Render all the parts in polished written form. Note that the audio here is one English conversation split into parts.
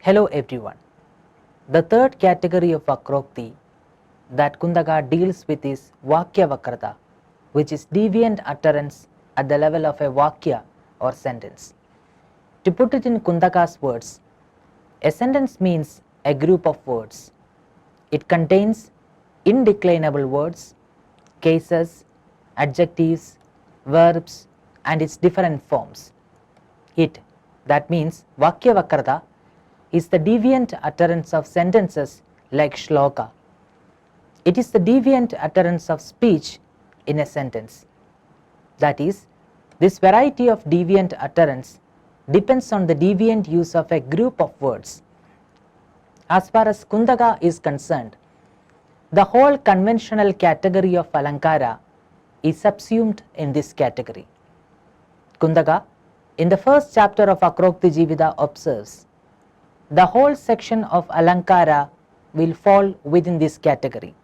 Hello everyone. The third category of Vakrokti that Kuntaka deals with is Vākya-vakratā, which is deviant utterance at the level of a Vakya or sentence. To put it in Kuntaka's words, a sentence means a group of words. It contains indeclinable words, cases, adjectives, verbs and its different forms. It, that means Vākya-vakratā, is the deviant utterance of sentences like shloka. It is the deviant utterance of speech in a sentence. That is, this variety of deviant utterance depends on the deviant use of a group of words. As far as Kuntaka is concerned, the whole conventional category of Alankara is subsumed in this category. Kuntaka, in the first chapter of Vakrokti Jivita, observes the whole section of Alankara will fall within this category.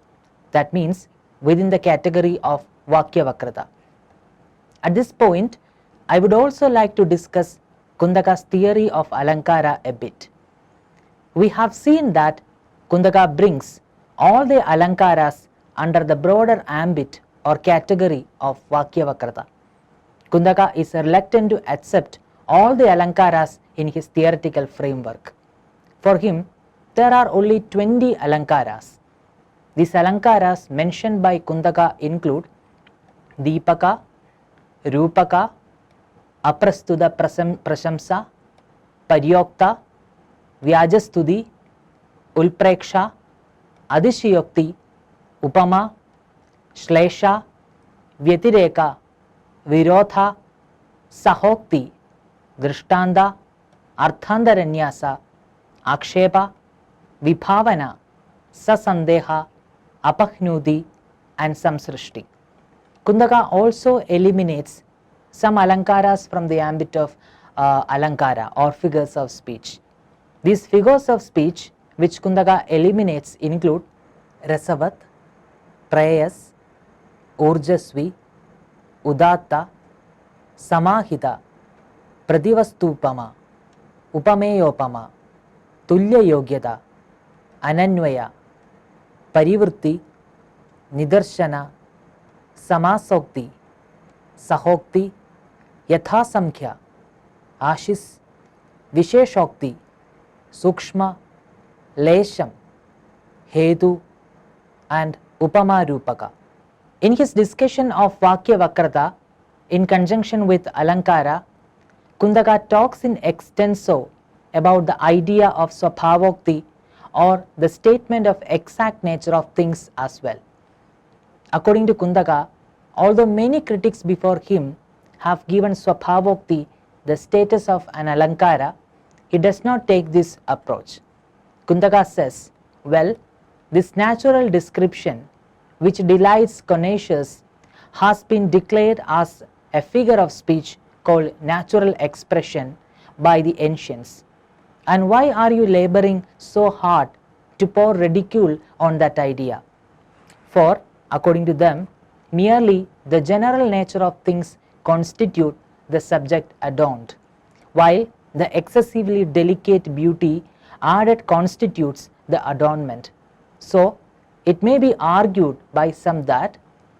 That means within the category of Vākya-vakratā. At this point, I would also like to discuss Kuntaka's theory of Alankara a bit. We have seen that Kuntaka brings all the Alankaras under the broader ambit or category of Vākya-vakratā. Kuntaka is reluctant to accept all the Alankaras in his theoretical framework. For him, there are only 20 Alankaras. These Alankaras mentioned by Kuntaka include Dīpaka, Rūpaka, aprastuta-praśamsa, Paryokta, Vyājastudhi, Ulpreksha, Adishayokti, Upama, Shlesha, Vyatireka, Virodha, Sahokti, Drishtanta, Arthantaranyasa, Akshepa, Vibhavana, Sasandeha, Apahnuti and Samsrishti. Kuntaka also eliminates some Alankaras from the ambit of Alankara or figures of speech. These figures of speech which Kuntaka eliminates include Rasavat, Prayas, Urjasvi, Udatta, Samahita, Pradivastupama, Upameyopama, Tulya Yogyata, Ananvaya, Parivrutti, Nidarshana, Samasokti, Sahokti, Yathasamkhya, Ashis, Visheshokti, Sukshma, Lesham, Hetu and Upama Rupaka. In his discussion of Vākya-vakratā in conjunction with Alankara, Kuntaka talks in extenso about the idea of Swabhavokti or the statement of exact nature of things as well. According to Kuntaka, although many critics before him have given Swabhavokti the status of an Alankara, he does not take this approach. Kuntaka says, well, this natural description which delights connoisseurs has been declared as a figure of speech called natural expression by the ancients. And why are you laboring so hard to pour ridicule on that idea? For, according to them, merely the general nature of things constitute the subject adorned, while the excessively delicate beauty added constitutes the adornment. So, it may be argued by some that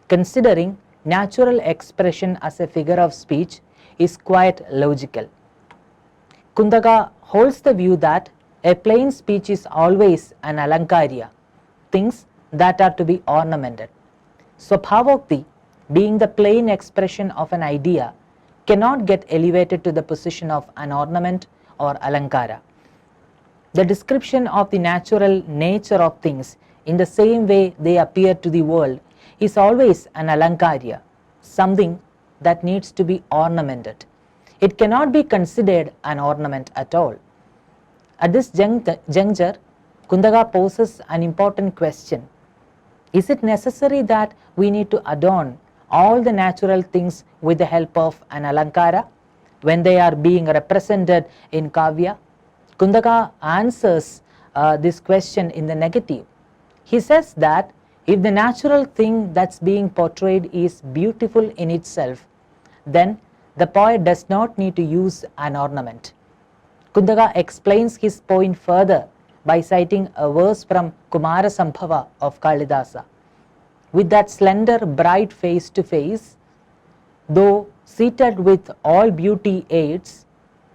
considering natural expression as a figure of speech is quite logical. Kuntaka holds the view that a plain speech is always an alankarya, things that are to be ornamented. Swabhavokti, being the plain expression of an idea, cannot get elevated to the position of an ornament or alankara. The description of the natural nature of things in the same way they appear to the world is always an alankarya, something that needs to be ornamented. It cannot be considered an ornament at all. At this juncture, Kuntaka poses an important question. Is it necessary that we need to adorn all the natural things with the help of an alankara when they are being represented in kavya? Kuntaka answers this question in the negative. He says that if the natural thing that's being portrayed is beautiful in itself, then the poet does not need to use an ornament. Kuntaka explains his point further by citing a verse from Kumara Sambhava of Kalidasa. With that slender bride face to face, though seated with all beauty aids,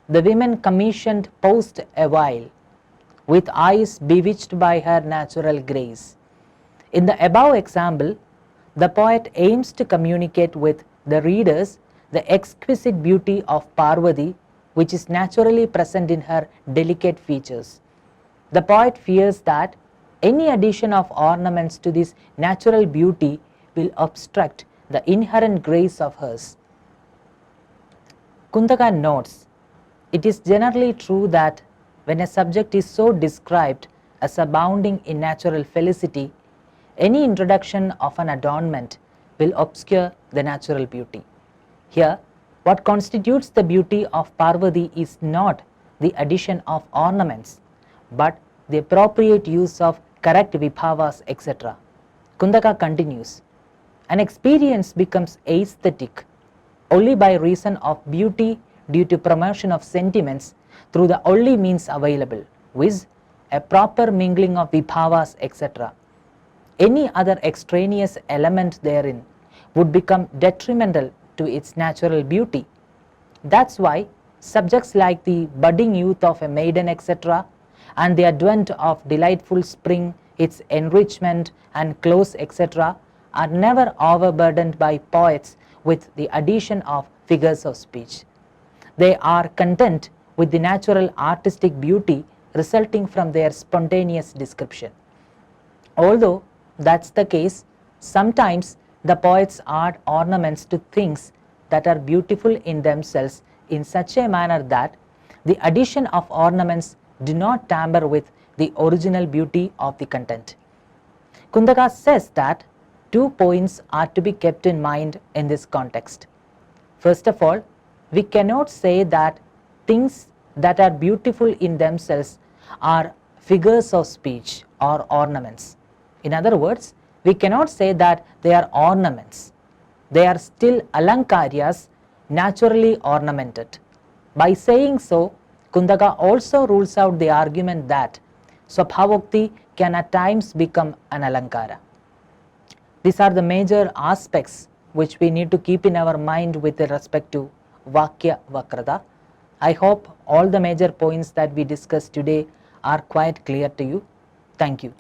the women commissioned paused a while, with eyes bewitched by her natural grace. In the above example, the poet aims to communicate with the readers the exquisite beauty of Parvati, which is naturally present in her delicate features. The poet fears that any addition of ornaments to this natural beauty will obstruct the inherent grace of hers. Kuntaka notes, it is generally true that when a subject is so described as abounding in natural felicity, any introduction of an adornment will obscure the natural beauty. Here, what constitutes the beauty of Parvati is not the addition of ornaments, but the appropriate use of correct vibhavas, etc. Kuntaka continues, an experience becomes aesthetic only by reason of beauty due to promotion of sentiments through the only means available, viz. A proper mingling of vibhavas, etc. Any other extraneous element therein would become detrimental to its natural beauty. That's why subjects like the budding youth of a maiden, etc., and the advent of delightful spring, its enrichment and close, etc., are never overburdened by poets with the addition of figures of speech. They are content with the natural artistic beauty resulting from their spontaneous description. Although that's the case, sometimes the poets add ornaments to things that are beautiful in themselves in such a manner that the addition of ornaments do not tamper with the original beauty of the content. Kuntaka says that 2 points are to be kept in mind in this context. First of all, we cannot say that things that are beautiful in themselves are figures of speech or ornaments. In other words, we cannot say that they are ornaments. They are still alankaryas, naturally ornamented. By saying so, Kuntaka also rules out the argument that Swabhavokti can at times become an alankara. These are the major aspects which we need to keep in our mind with respect to Vākya-vakratā. I hope all the major points that we discussed today are quite clear to you. Thank you.